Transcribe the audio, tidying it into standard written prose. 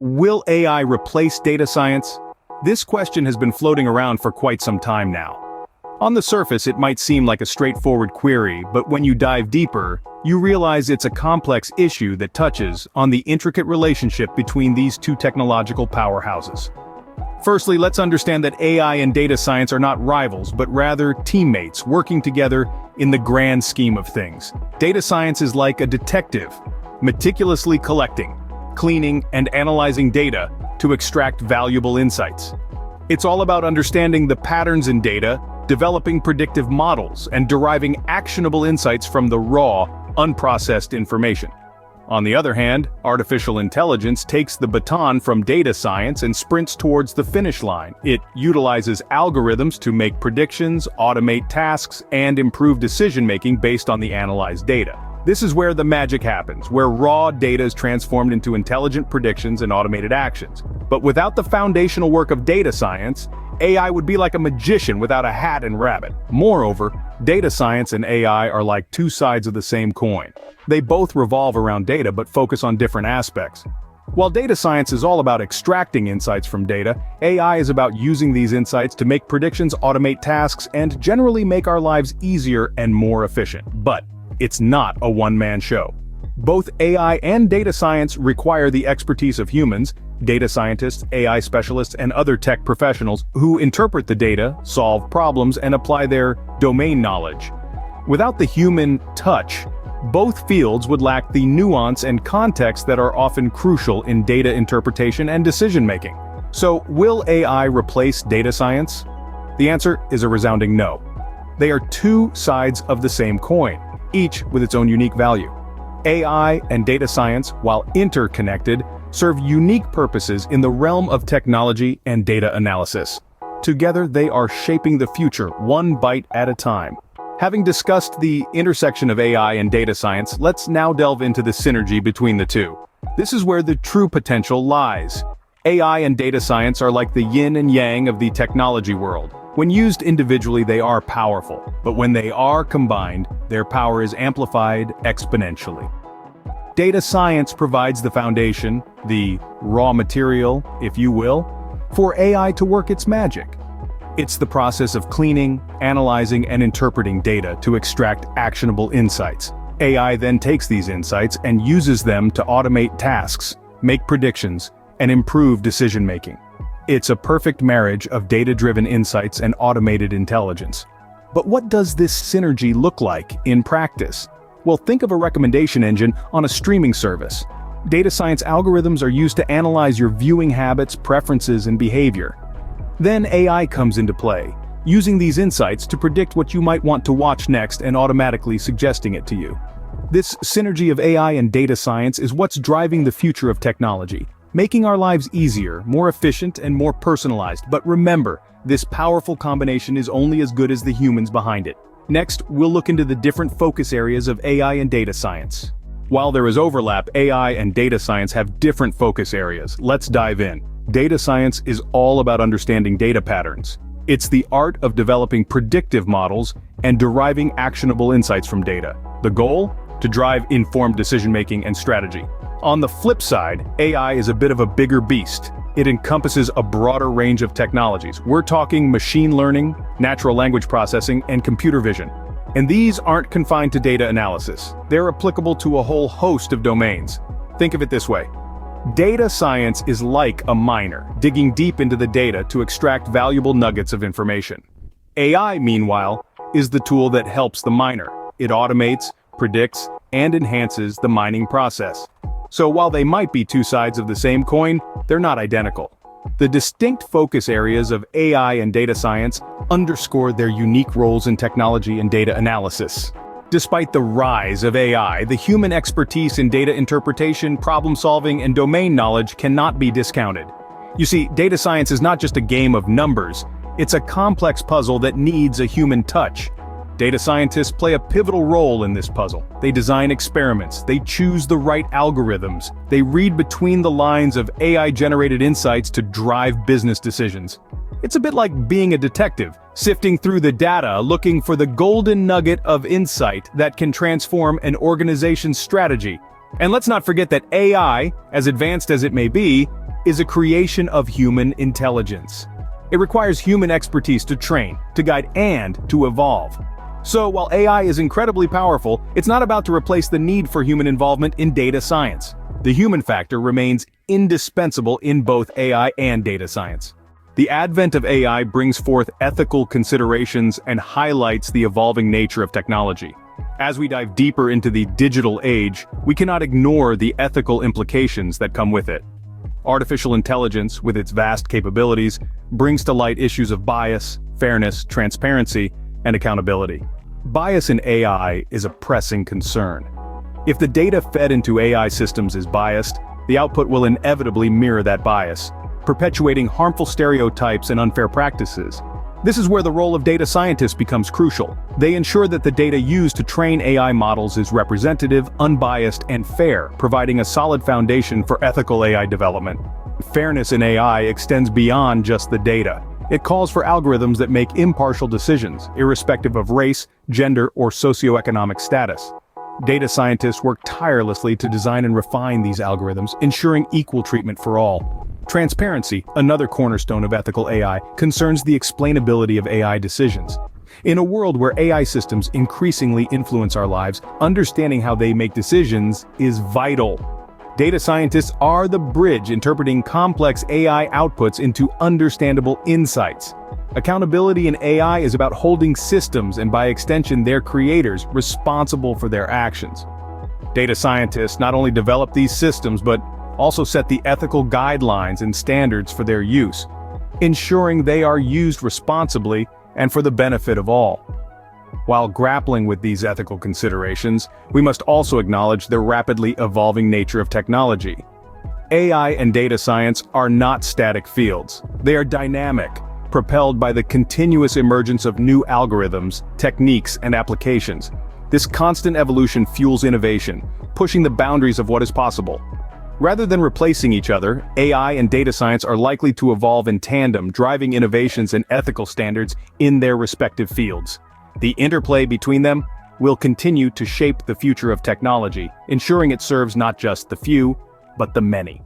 Will AI replace data science? This question has been floating around for quite some time now. On the surface, it might seem like a straightforward query, but when you dive deeper, you realize it's a complex issue that touches on the intricate relationship between these two technological powerhouses. Firstly, let's understand that AI and data science are not rivals, but rather teammates working together in the grand scheme of things. Data science is like a detective, meticulously collecting, cleaning, and analyzing data to extract valuable insights. It's all about understanding the patterns in data, developing predictive models, and deriving actionable insights from the raw, unprocessed information. On the other hand, artificial intelligence takes the baton from data science and sprints towards the finish line. It utilizes algorithms to make predictions, automate tasks, and improve decision-making based on the analyzed data. This is where the magic happens, where raw data is transformed into intelligent predictions and automated actions. But without the foundational work of data science, AI would be like a magician without a hat and rabbit. Moreover, data science and AI are like two sides of the same coin. They both revolve around data but focus on different aspects. While data science is all about extracting insights from data, AI is about using these insights to make predictions, automate tasks, and generally make our lives easier and more efficient. But it's not a one-man show. Both AI and data science require the expertise of humans, data scientists, AI specialists, and other tech professionals who interpret the data, solve problems, and apply their domain knowledge. Without the human touch, both fields would lack the nuance and context that are often crucial in data interpretation and decision-making. So, will AI replace data science? The answer is a resounding no. They are two sides of the same coin, each with its own unique value. AI and data science, while interconnected, serve unique purposes in the realm of technology and data analysis. Together, they are shaping the future, one bite at a time. Having discussed the intersection of AI and data science, let's now delve into the synergy between the two. This is where the true potential lies. AI and data science are like the yin and yang of the technology world. When used individually, they are powerful, but when they are combined, their power is amplified exponentially. Data science provides the foundation, the raw material, if you will, for AI to work its magic. It's the process of cleaning, analyzing, and interpreting data to extract actionable insights. AI then takes these insights and uses them to automate tasks, make predictions, and improve decision-making. It's a perfect marriage of data-driven insights and automated intelligence. But what does this synergy look like in practice? Well, think of a recommendation engine on a streaming service. Data science algorithms are used to analyze your viewing habits, preferences, and behavior. Then AI comes into play, using these insights to predict what you might want to watch next and automatically suggesting it to you. This synergy of AI and data science is what's driving the future of technology, making our lives easier, more efficient, and more personalized. But remember, this powerful combination is only as good as the humans behind it. Next, we'll look into the different focus areas of AI and data science. While there is overlap, AI and data science have different focus areas. Let's dive in. Data science is all about understanding data patterns. It's the art of developing predictive models and deriving actionable insights from data. The goal? To drive informed decision-making and strategy. On the flip side, AI is a bit of a bigger beast. It encompasses a broader range of technologies. We're talking machine learning, natural language processing, and computer vision. And these aren't confined to data analysis. They're applicable to a whole host of domains. Think of it this way. Data science is like a miner, digging deep into the data to extract valuable nuggets of information. AI, meanwhile, is the tool that helps the miner. It automates, predicts, and enhances the mining process. So while they might be two sides of the same coin, they're not identical. The distinct focus areas of AI and data science underscore their unique roles in technology and data analysis. Despite the rise of AI, the human expertise in data interpretation, problem-solving, and domain knowledge cannot be discounted. You see, data science is not just a game of numbers, it's a complex puzzle that needs a human touch. Data scientists play a pivotal role in this puzzle. They design experiments, they choose the right algorithms, they read between the lines of AI-generated insights to drive business decisions. It's a bit like being a detective, sifting through the data, looking for the golden nugget of insight that can transform an organization's strategy. And let's not forget that AI, as advanced as it may be, is a creation of human intelligence. It requires human expertise to train, to guide, and to evolve. So while AI is incredibly powerful, it's not about to replace the need for human involvement in data science. The human factor remains indispensable in both AI and data science. The advent of AI brings forth ethical considerations and highlights the evolving nature of technology. As we dive deeper into the digital age, we cannot ignore the ethical implications that come with it. Artificial intelligence, with its vast capabilities, brings to light issues of bias, fairness, transparency, and accountability. Bias in AI is a pressing concern. If the data fed into AI systems is biased, the output will inevitably mirror that bias, perpetuating harmful stereotypes and unfair practices. This is where the role of data scientists becomes crucial. They ensure that the data used to train AI models is representative, unbiased, and fair, providing a solid foundation for ethical AI development. Fairness in AI extends beyond just the data. It calls for algorithms that make impartial decisions, irrespective of race, gender, or socioeconomic status. Data scientists work tirelessly to design and refine these algorithms, ensuring equal treatment for all. Transparency, another cornerstone of ethical AI, concerns the explainability of AI decisions. In a world where AI systems increasingly influence our lives, understanding how they make decisions is vital. Data scientists are the bridge interpreting complex AI outputs into understandable insights. Accountability in AI is about holding systems and, by extension, their creators responsible for their actions. Data scientists not only develop these systems but also set the ethical guidelines and standards for their use, ensuring they are used responsibly and for the benefit of all. While grappling with these ethical considerations, we must also acknowledge the rapidly evolving nature of technology. AI and data science are not static fields. They are dynamic, propelled by the continuous emergence of new algorithms, techniques, and applications. This constant evolution fuels innovation, pushing the boundaries of what is possible. Rather than replacing each other, AI and data science are likely to evolve in tandem, driving innovations and ethical standards in their respective fields. The interplay between them will continue to shape the future of technology, ensuring it serves not just the few, but the many.